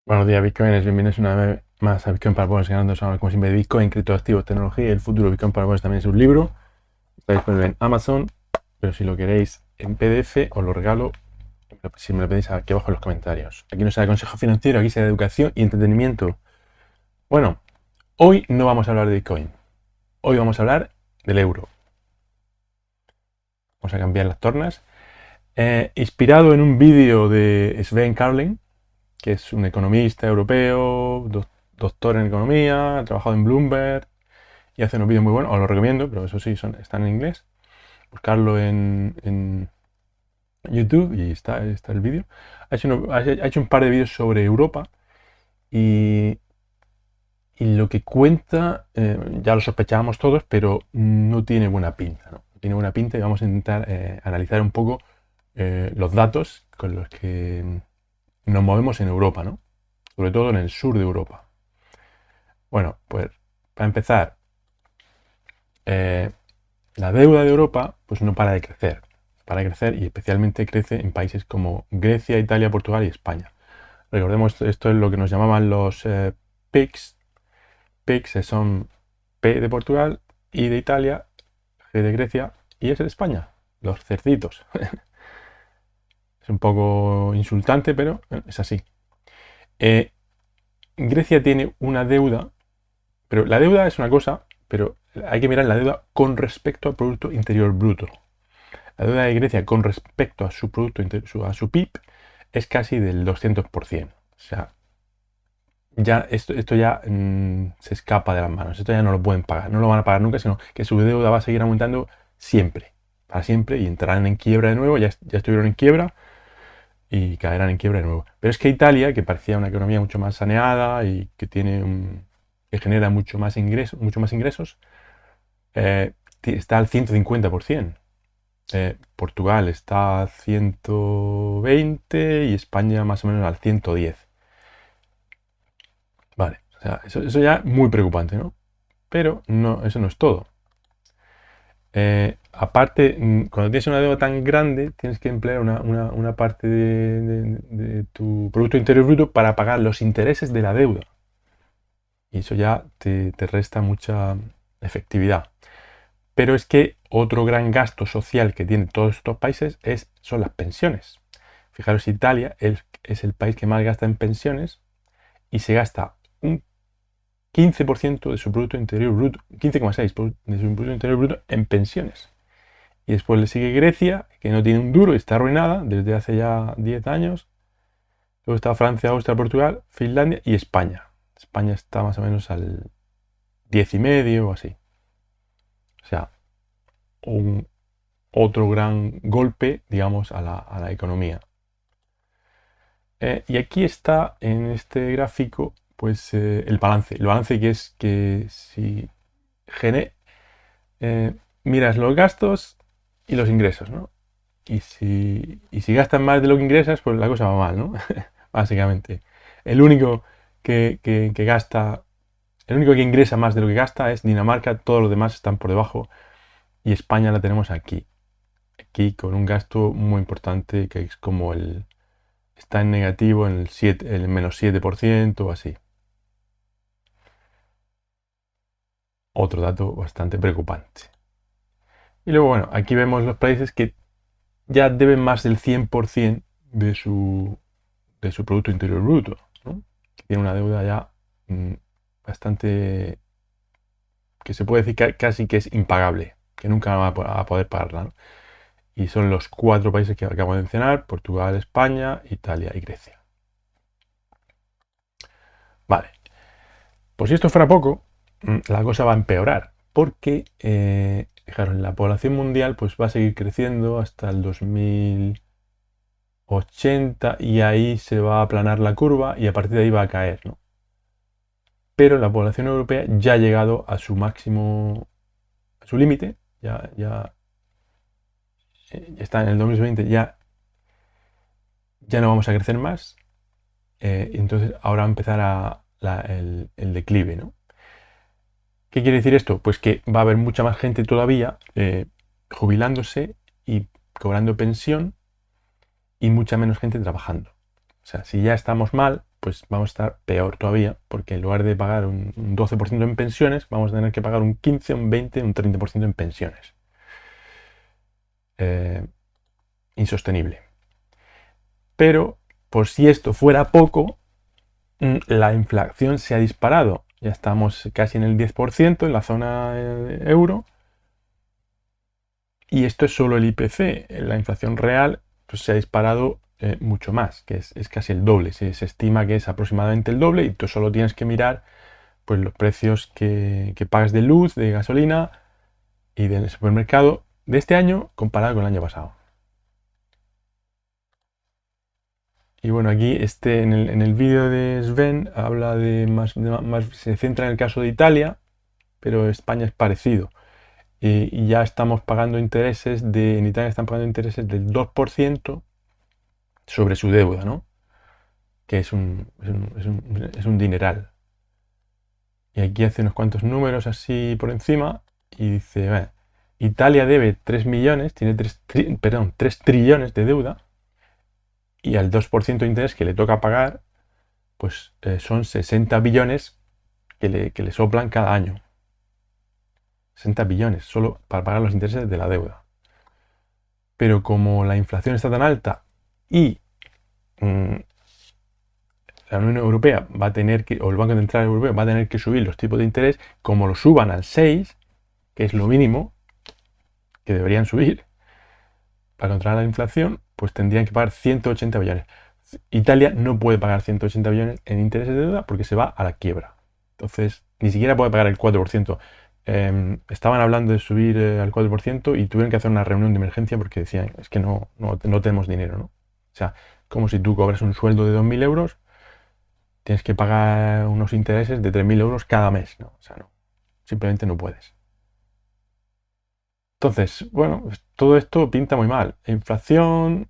Buenos días, Bitcoiners. Bienvenidos una vez más a Bitcoin para Pobres, ganando como siempre Bitcoin, criptoactivos, tecnología y el futuro. Bitcoin para Pobres también es un libro. Está disponible en Amazon, pero si lo queréis en PDF os lo regalo si me lo pedís aquí abajo en los comentarios. Aquí no se da consejo financiero, aquí se da educación y entretenimiento. Bueno, hoy no vamos a hablar de Bitcoin. Hoy vamos a hablar del euro. Vamos a cambiar las tornas. Inspirado en un vídeo de Sven Carlin, que es un economista europeo, doctor en economía, ha trabajado en Bloomberg y hace unos vídeos muy buenos. Os lo recomiendo, pero eso sí, están en inglés. Buscarlo en YouTube y está el vídeo. Ha hecho un par de vídeos sobre Europa y, y lo que cuenta, ya lo sospechábamos todos, pero no tiene buena pinta. ¿No? No tiene buena pinta y vamos a intentar analizar un poco los datos con los que nos movemos en Europa, ¿no? Sobre todo en el sur de Europa. Bueno, pues para empezar, la deuda de Europa pues no para de crecer. Para de crecer y especialmente crece en países como Grecia, Italia, Portugal y España. Recordemos, esto es lo que nos llamaban los PIGS. PIGS son P de Portugal, I de Italia, G de Grecia y S de España. Los cerditos. Es un poco insultante, pero es así. Eh, Grecia tiene una deuda, pero la deuda es una cosa, pero hay que mirar la deuda con respecto al Producto Interior Bruto. La deuda de Grecia con respecto a su Producto Interior, a su PIB, es casi del 200%. O sea, ya esto ya se escapa de las manos. Esto ya no lo pueden pagar. No lo van a pagar nunca, sino que su deuda va a seguir aumentando siempre. Para siempre y entrarán en quiebra de nuevo. Ya estuvieron en quiebra y caerán en quiebra de nuevo. Pero es que Italia, que parecía una economía mucho más saneada y que que genera mucho más ingresos, está al 150%. Portugal está al 120 y España más o menos al 110. Vale, o sea, eso ya es muy preocupante, ¿no? Pero no, eso no es todo. Aparte, cuando tienes una deuda tan grande, tienes que emplear una parte de tu Producto Interior Bruto para pagar los intereses de la deuda. Y eso ya te resta mucha efectividad. Pero es que otro gran gasto social que tienen todos estos países son las pensiones. Fijaros, Italia es el país que más gasta en pensiones y se gasta un 15% de su Producto Interior Bruto, 15,6% de su Producto Interior Bruto en pensiones. Y después le sigue Grecia, que no tiene un duro y está arruinada desde hace ya 10 años. Luego está Francia, Austria, Portugal, Finlandia y España. España está más o menos al 10,5 o así. O sea, otro gran golpe, digamos, a la economía. Y aquí está en este gráfico, pues el balance. El balance que es que si miras los gastos y los ingresos, ¿no? Y si gastas más de lo que ingresas, pues la cosa va mal, ¿no? Básicamente. El único que gasta, el único que ingresa más de lo que gasta es Dinamarca, todos los demás están por debajo y España la tenemos aquí. Aquí con un gasto muy importante que es como está en negativo en el menos 7% o así. Otro dato bastante preocupante. Y luego, bueno, aquí vemos los países que ya deben más del 100% de su Producto Interior Bruto, ¿no? Que tiene una deuda ya bastante, que se puede decir casi que es impagable, que nunca va a poder pagarla, ¿no? Y son los 4 países que acabo de mencionar: Portugal, España, Italia y Grecia. Vale, pues si esto fuera poco, la cosa va a empeorar, porque fijaros, la población mundial pues va a seguir creciendo hasta el 2080 y ahí se va a aplanar la curva y a partir de ahí va a caer, ¿no? Pero la población europea ya ha llegado a su máximo, a su límite, ya está en el 2020, ya no vamos a crecer más, entonces ahora va a empezar el declive, ¿no? ¿Qué quiere decir esto? Pues que va a haber mucha más gente todavía jubilándose y cobrando pensión y mucha menos gente trabajando. O sea, si ya estamos mal, pues vamos a estar peor todavía, porque en lugar de pagar un 12% en pensiones, vamos a tener que pagar un 15, un 20, un 30% en pensiones. Insostenible. Pero, por si esto fuera poco, la inflación se ha disparado. Ya estamos casi en el 10% en la zona euro. Y esto es solo el IPC. La inflación real pues, se ha disparado mucho más, que es casi el doble. Se estima que es aproximadamente el doble y tú solo tienes que mirar pues, los precios que pagas de luz, de gasolina y del supermercado de este año comparado con el año pasado. Y bueno, aquí en el vídeo de Sven habla se centra en el caso de Italia, pero España es parecido. Y ya estamos pagando en Italia están pagando intereses del 2% sobre su deuda, ¿no? Que es un dineral. Y aquí hace unos cuantos números así por encima y dice, Italia debe 3 millones, tiene 3 trillones de deuda y al 2% de interés que le toca pagar, pues son 60 billones que le soplan cada año. 60 billones solo para pagar los intereses de la deuda. Pero como la inflación está tan alta y la Unión Europea va a tener que, o el Banco Central Europeo va a tener que subir los tipos de interés, como lo suban al 6, que es lo mínimo que deberían subir para controlar la inflación, pues tendrían que pagar 180 billones. Italia no puede pagar 180 billones en intereses de deuda porque se va a la quiebra. Entonces, ni siquiera puede pagar el 4%. Estaban hablando de subir al 4% y tuvieron que hacer una reunión de emergencia porque decían, es que no tenemos dinero, ¿no? O sea, como si tú cobras un sueldo de 2.000 euros, tienes que pagar unos intereses de 3.000 euros cada mes, ¿no? O sea, no, simplemente no puedes. Entonces, bueno, pues todo esto pinta muy mal. Inflación,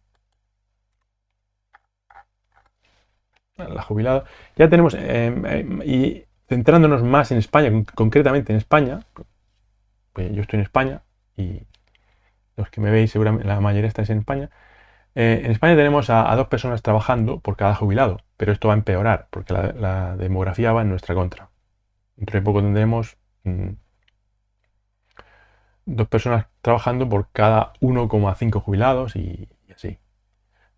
la jubilada. Ya tenemos, y centrándonos más en España, concretamente en España, pues yo estoy en España y los que me veis seguramente la mayoría estáis en España. En España tenemos a 2 personas trabajando por cada jubilado, pero esto va a empeorar porque la demografía va en nuestra contra. Dentro de poco tendremos 2 personas trabajando por cada 1,5 jubilados y así.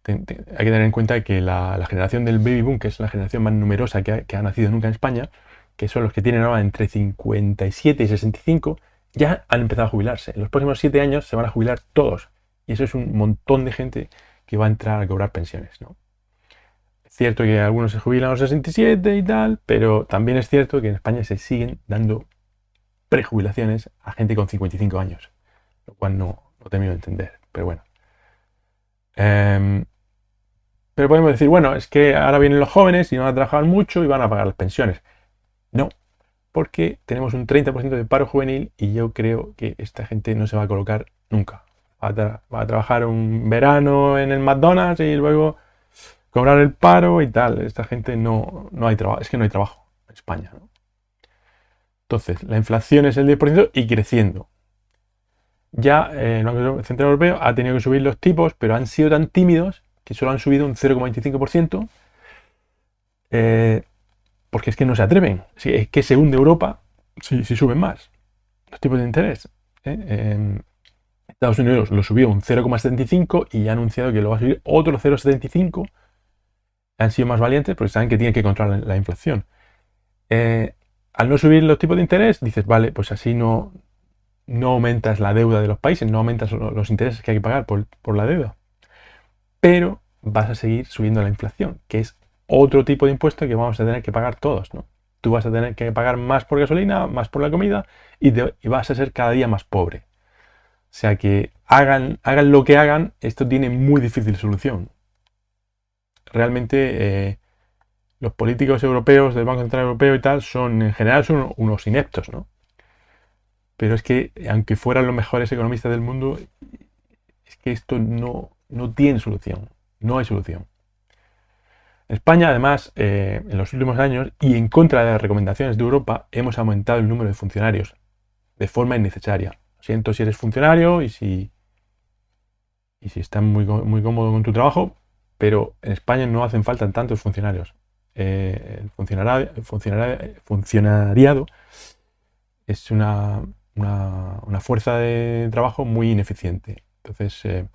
Hay que tener en cuenta que la generación del baby boom, que es la generación más numerosa que ha nacido nunca en España, que son los que tienen ahora entre 57 y 65, ya han empezado a jubilarse. En los próximos 7 años se van a jubilar todos. Y eso es un montón de gente que va a entrar a cobrar pensiones, ¿no? Es cierto que algunos se jubilan a los 67 y tal, pero también es cierto que en España se siguen dando prejubilaciones a gente con 55 años, lo cual no termino de entender, pero bueno. Pero podemos decir, bueno, es que ahora vienen los jóvenes y van a trabajar mucho y van a pagar las pensiones. No, porque tenemos un 30% de paro juvenil y yo creo que esta gente no se va a colocar nunca. Va a trabajar un verano en el McDonald's y luego cobrar el paro y tal. Esta gente no hay trabajo, es que no hay trabajo en España, ¿no? Entonces, la inflación es el 10% y creciendo. Ya el Banco Central Europeo ha tenido que subir los tipos, pero han sido tan tímidos que solo han subido un 0,25%, porque es que no se atreven. Es que se hunde Europa si suben más los tipos de interés. Estados Unidos lo subió un 0,75 y ya ha anunciado que lo va a subir otro 0,75. Han sido más valientes porque saben que tienen que controlar la inflación. Al no subir los tipos de interés, dices, vale, pues así no aumentas la deuda de los países, no aumentas los intereses que hay que pagar por la deuda. Pero vas a seguir subiendo la inflación, que es otro tipo de impuesto que vamos a tener que pagar todos, ¿no? Tú vas a tener que pagar más por gasolina, más por la comida y vas a ser cada día más pobre. O sea que hagan lo que hagan, esto tiene muy difícil solución. Realmente los políticos europeos del Banco Central Europeo y tal en general son unos ineptos, ¿no? Pero es que aunque fueran los mejores economistas del mundo, es que esto no tiene solución, no hay solución. En España, además, en los últimos años, y en contra de las recomendaciones de Europa, hemos aumentado el número de funcionarios de forma innecesaria. Lo siento si eres funcionario y si estás muy cómodo con tu trabajo, pero en España no hacen falta tantos funcionarios. el funcionariado es una fuerza de trabajo muy ineficiente. Entonces,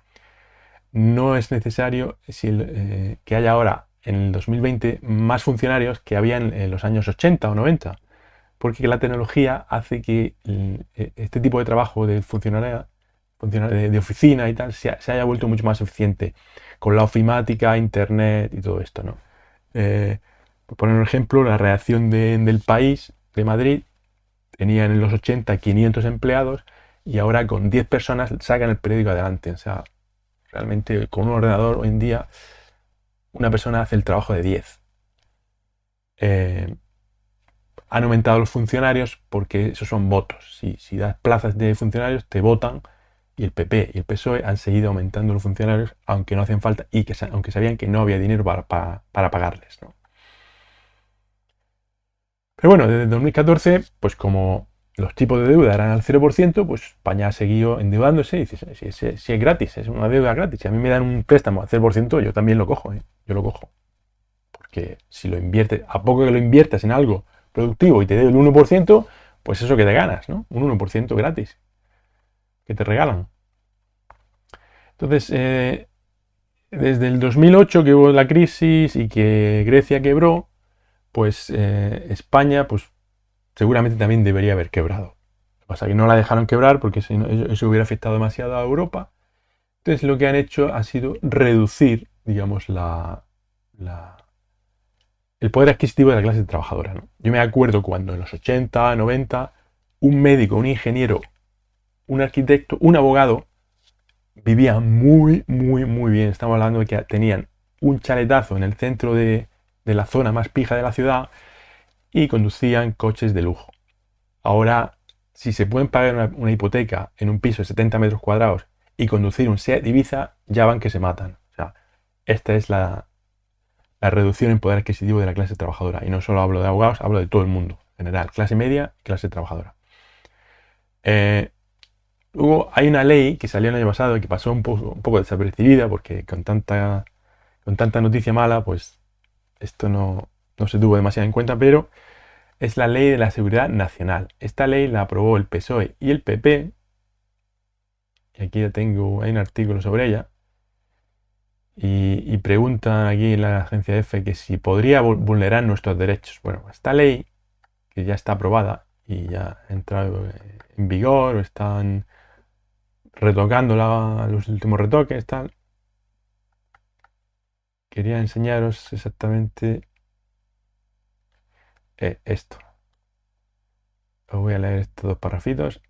no es necesario que haya ahora, en el 2020, más funcionarios que había en los años 80 o 90, porque la tecnología hace que este tipo de trabajo de funcionariado, de oficina y tal, se haya vuelto mucho más eficiente con la ofimática, internet y todo esto, ¿no? Por poner un ejemplo, la redacción del País de Madrid tenía en los 80 500 empleados y ahora con 10 personas sacan el periódico adelante. O sea, realmente con un ordenador hoy en día una persona hace el trabajo de 10. Han aumentado los funcionarios porque esos son votos. Si das plazas de funcionarios te votan, y el PP y el PSOE han seguido aumentando los funcionarios aunque no hacen falta y aunque sabían que no había dinero para pagarles, ¿no? Pero bueno, desde 2014, pues como los tipos de deuda eran al 0%, pues España ha seguido endeudándose y dice, si es gratis, es una deuda gratis. Si a mí me dan un préstamo al 0%, yo también lo cojo, ¿eh? Yo lo cojo. Porque si lo inviertes, a poco que lo inviertas en algo productivo y te dé el 1%, pues eso que te ganas, ¿no? Un 1% gratis, que te regalan. Entonces, desde el 2008 que hubo la crisis y que Grecia quebró, pues España, pues seguramente también debería haber quebrado. Lo que pasa es que no la dejaron quebrar porque si no, eso hubiera afectado demasiado a Europa. Entonces lo que han hecho ha sido reducir, digamos, el poder adquisitivo de la clase trabajadora, ¿no? Yo me acuerdo cuando en los 80, 90, un médico, un ingeniero, un arquitecto, un abogado vivía muy, muy, muy bien. Estamos hablando de que tenían un chaletazo en el centro de la zona más pija de la ciudad y conducían coches de lujo. Ahora, si se pueden pagar una hipoteca en un piso de 70 metros cuadrados y conducir un Seat Ibiza, ya van que se matan. O sea, esta es la reducción en poder adquisitivo de la clase trabajadora. Y no solo hablo de abogados, hablo de todo el mundo, en general, clase media y clase trabajadora. Luego hay una ley que salió el año pasado y que pasó un poco desapercibida porque con tanta noticia mala, pues esto no se tuvo demasiado en cuenta, pero es la Ley de la Seguridad Nacional. Esta ley la aprobó el PSOE y el PP, y aquí ya hay un artículo sobre ella, y preguntan aquí en la agencia EFE que si podría vulnerar nuestros derechos. Bueno, esta ley, que ya está aprobada y ya ha entrado en vigor, o están retocando los últimos retoques, tal. Quería enseñaros exactamente esto. Os voy a leer estos dos parrafitos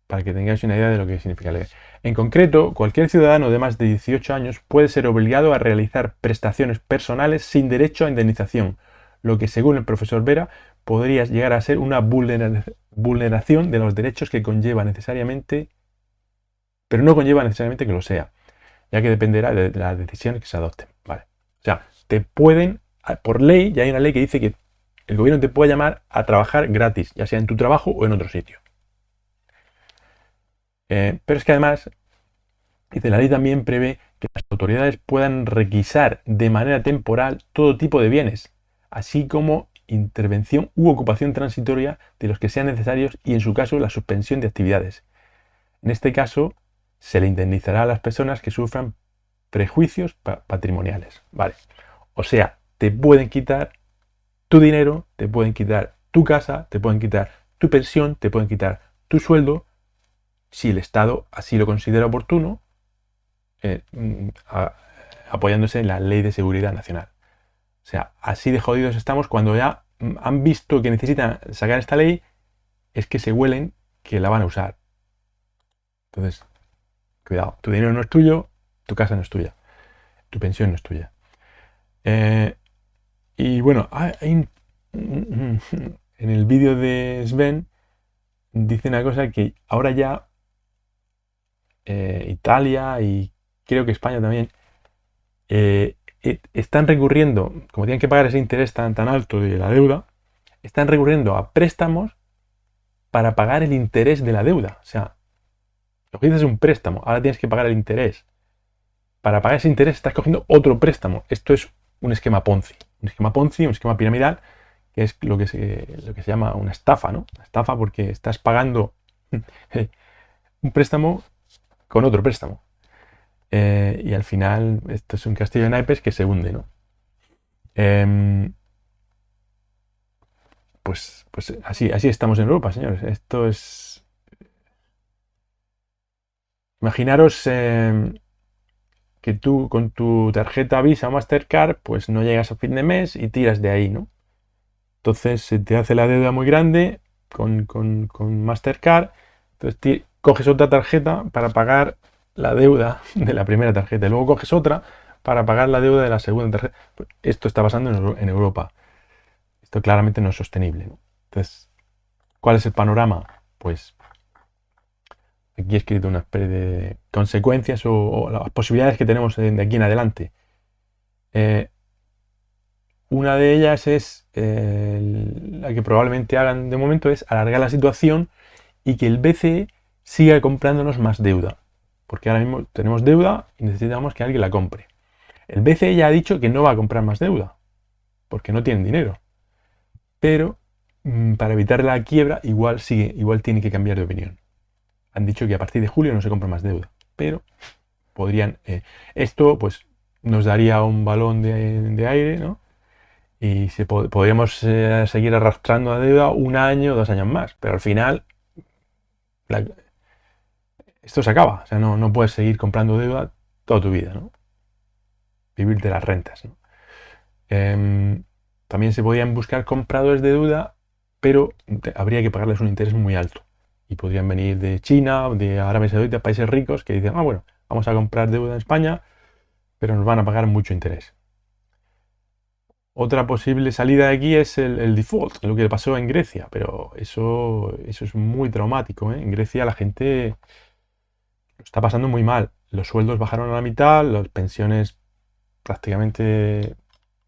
para que tengáis una idea de lo que significa leer. En concreto, cualquier ciudadano de más de 18 años puede ser obligado a realizar prestaciones personales sin derecho a indemnización, lo que según el profesor Vera podría llegar a ser una vulneración de los derechos que conlleva necesariamente, pero no conlleva necesariamente que lo sea, ya que dependerá de las decisiones que se adopten. ¿Vale? O sea, te pueden, por ley, ya hay una ley que dice que el gobierno te puede llamar a trabajar gratis, ya sea en tu trabajo o en otro sitio. Pero es que además, dice, la ley también prevé que las autoridades puedan requisar de manera temporal todo tipo de bienes, así como intervención u ocupación transitoria de los que sean necesarios y en su caso la suspensión de actividades. En este caso, se le indemnizará a las personas que sufran prejuicios patrimoniales. Vale. O sea, te pueden quitar tu dinero, te pueden quitar tu casa, te pueden quitar tu pensión, te pueden quitar tu sueldo, si el Estado así lo considera oportuno, apoyándose en la Ley de Seguridad Nacional. O sea, así de jodidos estamos cuando ya han visto que necesitan sacar esta ley, es que se huelen que la van a usar. Entonces, cuidado, tu dinero no es tuyo, tu casa no es tuya, tu pensión no es tuya. Y bueno, en el vídeo de Sven dice una cosa que ahora ya Italia y creo que España también están recurriendo, como tienen que pagar ese interés tan alto de la deuda, están recurriendo a préstamos para pagar el interés de la deuda. O sea, lo que dices es un préstamo, ahora tienes que pagar el interés. Para pagar ese interés estás cogiendo otro préstamo. Esto es un esquema Ponzi. un esquema Ponzi, un esquema piramidal, que es lo que se llama una estafa, ¿no? Una estafa porque estás pagando un préstamo con otro préstamo. Y al final esto es un castillo de naipes que se hunde, ¿no? Em, pues así estamos en Europa, señores. Esto es... Imaginaros que tú con tu tarjeta Visa o Mastercard pues no llegas a fin de mes y tiras de ahí, ¿no? Entonces se te hace la deuda muy grande con Mastercard, entonces coges otra tarjeta para pagar la deuda de la primera tarjeta y luego coges otra para pagar la deuda de la segunda tarjeta. Esto está pasando en Europa. Esto claramente no es sostenible, ¿no? Entonces, ¿cuál es el panorama? Pues aquí he escrito una especie de consecuencias o las posibilidades que tenemos de aquí en adelante. Una de ellas es, la que probablemente hagan de momento, es alargar la situación y que el BCE siga comprándonos más deuda. Porque ahora mismo tenemos deuda y necesitamos que alguien la compre. El BCE ya ha dicho que no va a comprar más deuda, porque no tienen dinero. Pero para evitar la quiebra, igual tiene que cambiar de opinión. Han dicho que a partir de julio no se compra más deuda. Pero podrían... esto pues nos daría un balón de aire, ¿no? Y podríamos seguir arrastrando la deuda un año o 2 años más. Pero al final esto se acaba. O sea, no puedes seguir comprando deuda toda tu vida, ¿no? Vivir de las rentas, ¿no? También se podrían buscar compradores de deuda, pero habría que pagarles un interés muy alto. Y podrían venir de China, de Arabia Saudita, países ricos que dicen, bueno, vamos a comprar deuda en España, pero nos van a pagar mucho interés. Otra posible salida de aquí es el default, lo que pasó en Grecia, pero eso es muy traumático, ¿eh? En Grecia la gente lo está pasando muy mal. Los sueldos bajaron a la mitad, las pensiones prácticamente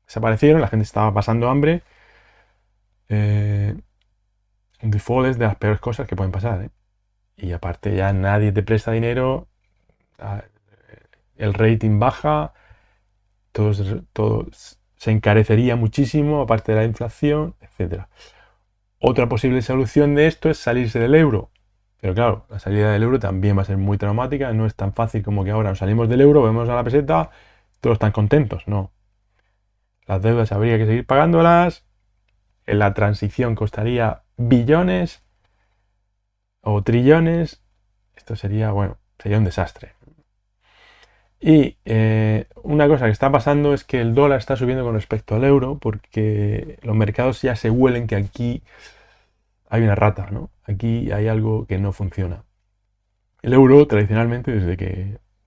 desaparecieron, la gente estaba pasando hambre. Un default es de las peores cosas que pueden pasar, ¿eh? Y aparte ya nadie te presta dinero, el rating baja, todo se encarecería muchísimo, aparte de la inflación, etcétera. Otra posible solución de esto es salirse del euro. Pero claro, la salida del euro también va a ser muy traumática. No es tan fácil como que ahora nos salimos del euro, vemos a la peseta, todos están contentos. No. Las deudas habría que seguir pagándolas. En la transición costaría billones o trillones. Esto sería un desastre. Y una cosa que está pasando es que el dólar está subiendo con respecto al euro porque los mercados ya se huelen que aquí hay una rata, ¿no? Aquí hay algo que no funciona. El euro, tradicionalmente,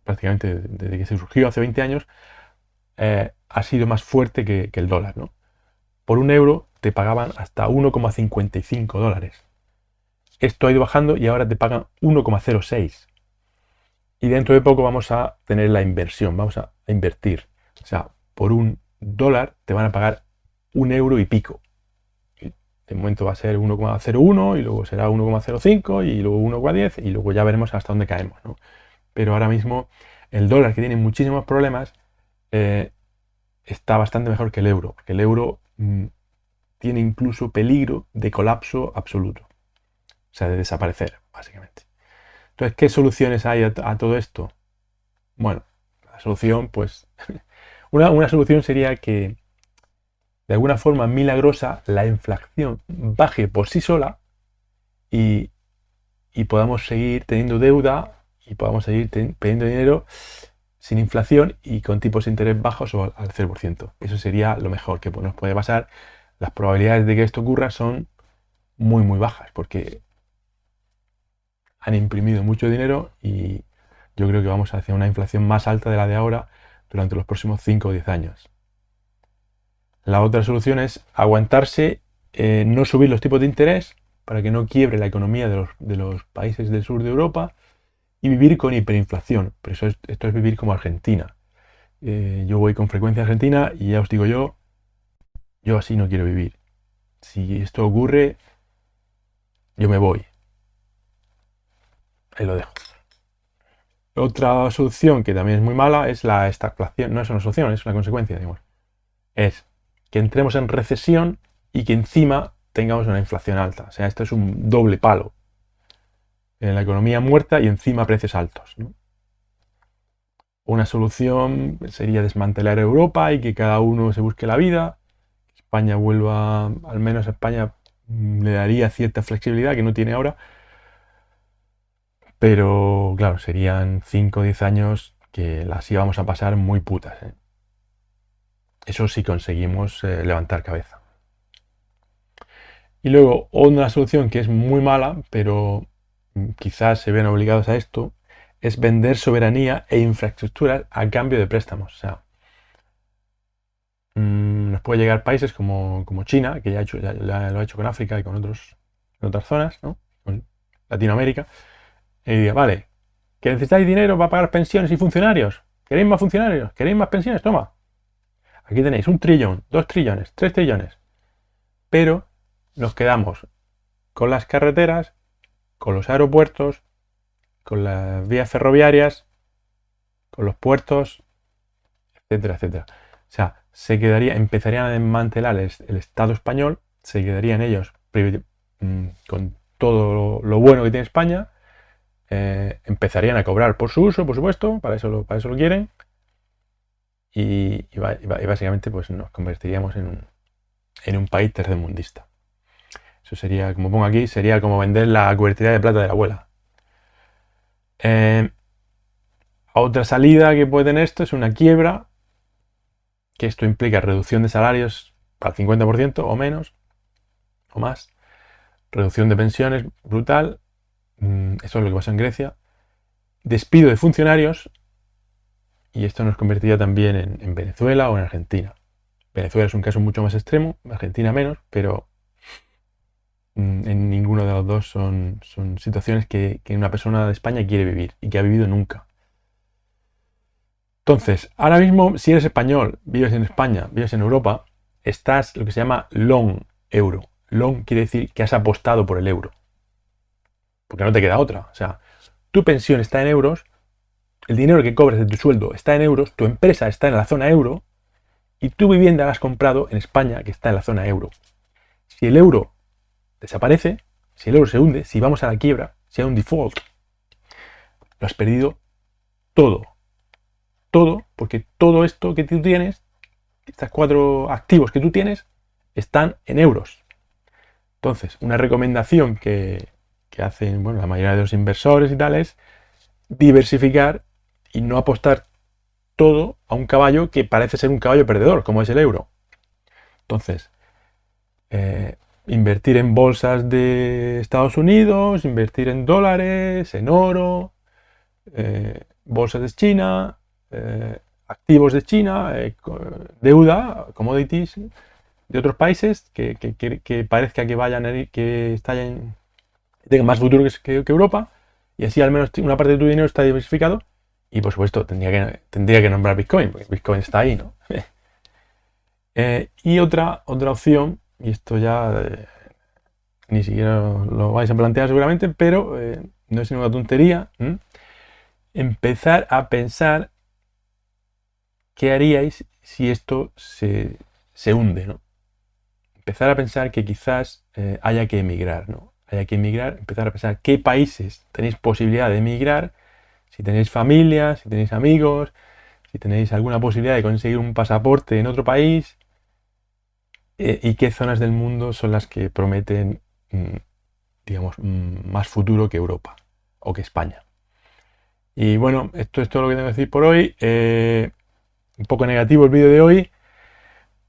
prácticamente desde que se surgió hace 20 años, ha sido más fuerte que el dólar, ¿no? Por un euro te pagaban hasta 1,55 dólares. Esto ha ido bajando y ahora te pagan 1,06. Y dentro de poco vamos a tener la inversión, vamos a invertir. O sea, por un dólar te van a pagar 1 euro y pico. De momento va a ser 1,01 y luego será 1,05 y luego 1,10 y luego ya veremos hasta dónde caemos, ¿no? Pero ahora mismo el dólar, que tiene muchísimos problemas, está bastante mejor que el euro, porque el euro tiene incluso peligro de colapso absoluto, o sea, de desaparecer, básicamente. Entonces, ¿qué soluciones hay a todo esto? Bueno, la solución, pues, una solución sería que de alguna forma milagrosa la inflación baje por sí sola y podamos seguir teniendo deuda y podamos seguir pidiendo dinero sin inflación y con tipos de interés bajos o al 0%. Eso sería lo mejor que nos puede pasar. Las probabilidades de que esto ocurra son muy, muy bajas porque han imprimido mucho dinero y yo creo que vamos hacia una inflación más alta de la de ahora durante los próximos 5 o 10 años. La otra solución es aguantarse, no subir los tipos de interés para que no quiebre la economía de los países del sur de Europa y vivir con hiperinflación. Por eso esto es vivir como Argentina. Yo voy con frecuencia a Argentina y ya os digo yo así no quiero vivir. Si esto ocurre, yo me voy. Ahí lo dejo. Otra solución que también es muy mala es la estagflación. No es una solución, es una consecuencia, digamos. Es que entremos en recesión y que encima tengamos una inflación alta. O sea, esto es un doble palo. En la economía muerta y encima precios altos, ¿no? Una solución sería desmantelar Europa y que cada uno se busque la vida. España vuelva, al menos a España le daría cierta flexibilidad que no tiene ahora. Pero claro, serían 5 o 10 años que las íbamos a pasar muy putas, ¿eh? Eso sí conseguimos levantar cabeza. Y luego, una solución que es muy mala, pero quizás se ven obligados a esto, es vender soberanía e infraestructuras a cambio de préstamos. O sea, nos puede llegar países como China, que ya lo ha hecho con África y con otras zonas, ¿no? Con Latinoamérica, y diga, vale, que necesitáis dinero para pagar pensiones y funcionarios. ¿Queréis más funcionarios? ¿Queréis más pensiones? Toma. Aquí tenéis 1 trillón, 2 trillones, 3 trillones. Pero nos quedamos con las carreteras, con los aeropuertos, con las vías ferroviarias, con los puertos, etcétera, etcétera. O sea, empezarían a desmantelar el Estado español, se quedarían ellos con todo lo bueno que tiene España, empezarían a cobrar por su uso, por supuesto, para eso lo quieren, y básicamente pues nos convertiríamos en un país tercermundista. Eso sería, como pongo aquí, sería como vender la cubertería de plata de la abuela. Otra salida que puede tener esto es una quiebra, que esto implica reducción de salarios al 50% o menos, o más, reducción de pensiones brutal, esto es lo que pasó en Grecia, despido de funcionarios, y esto nos convertiría también en Venezuela o en Argentina. Venezuela es un caso mucho más extremo, Argentina menos, pero en ninguno de los dos son situaciones que una persona de España quiere vivir y que ha vivido nunca. Entonces, ahora mismo, si eres español, vives en España, vives en Europa, estás lo que se llama long euro. Long quiere decir que has apostado por el euro. Porque no te queda otra. O sea, tu pensión está en euros, el dinero que cobras de tu sueldo está en euros, tu empresa está en la zona euro y tu vivienda la has comprado en España, que está en la zona euro. Si el euro desaparece, si el euro se hunde, si vamos a la quiebra, si hay un default, lo has perdido todo. Todo, porque todo esto que tú tienes, estas 4 activos que tú tienes, están en euros. Entonces, una recomendación que hacen la mayoría de los inversores y tal es diversificar y no apostar todo a un caballo que parece ser un caballo perdedor, como es el euro. Entonces, invertir en bolsas de Estados Unidos, invertir en dólares, en oro, bolsas de China, activos de China, deuda, commodities de otros países que parezca que vayan que tengan más futuro que Europa, y así al menos una parte de tu dinero está diversificado. Y por supuesto tendría que nombrar Bitcoin, porque Bitcoin está ahí, ¿no? Y otra opción, y esto ya ni siquiera lo vais a plantear seguramente, pero no es ninguna tontería, empezar a pensar qué haríais si esto se hunde, ¿no? Empezar a pensar que quizás haya que emigrar, ¿no? Haya que emigrar, empezar a pensar qué países tenéis posibilidad de emigrar, si tenéis familia, si tenéis amigos, si tenéis alguna posibilidad de conseguir un pasaporte en otro país, y qué zonas del mundo son las que prometen, digamos, más futuro que Europa o que España. Y bueno, esto es todo lo que tengo que decir por hoy. Un poco negativo el vídeo de hoy,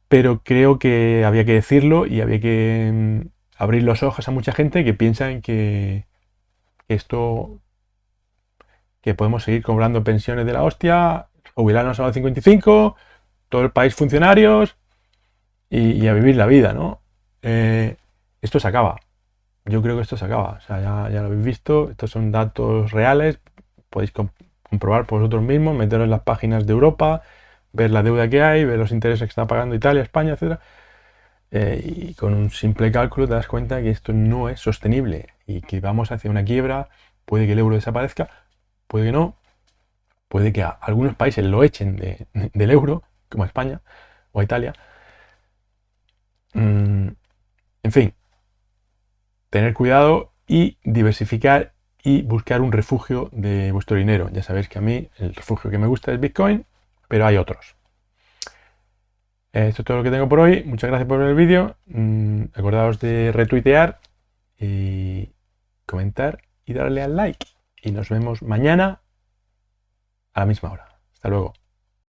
pero creo que había que decirlo y había que abrir los ojos a mucha gente que piensa que podemos seguir cobrando pensiones de la hostia, jubilarnos a los 55, todo el país funcionarios y a vivir la vida, ¿no? Esto se acaba. Yo creo que esto se acaba. O sea, ya lo habéis visto. Estos son datos reales. Podéis comprobar por vosotros mismos, meteros en las páginas de Europa, ver la deuda que hay, ver los intereses que está pagando Italia, España, etc. Y con un simple cálculo te das cuenta que esto no es sostenible y que vamos hacia una quiebra. Puede que el euro desaparezca, puede que no, puede que algunos países lo echen del euro, como España o Italia, En fin, tener cuidado y diversificar y buscar un refugio de vuestro dinero. Ya sabéis que a mí el refugio que me gusta es Bitcoin, pero hay otros. Esto es todo lo que tengo por hoy. Muchas gracias por ver el vídeo. Acordaos de retuitear y comentar y darle al like. Y nos vemos mañana a la misma hora. Hasta luego.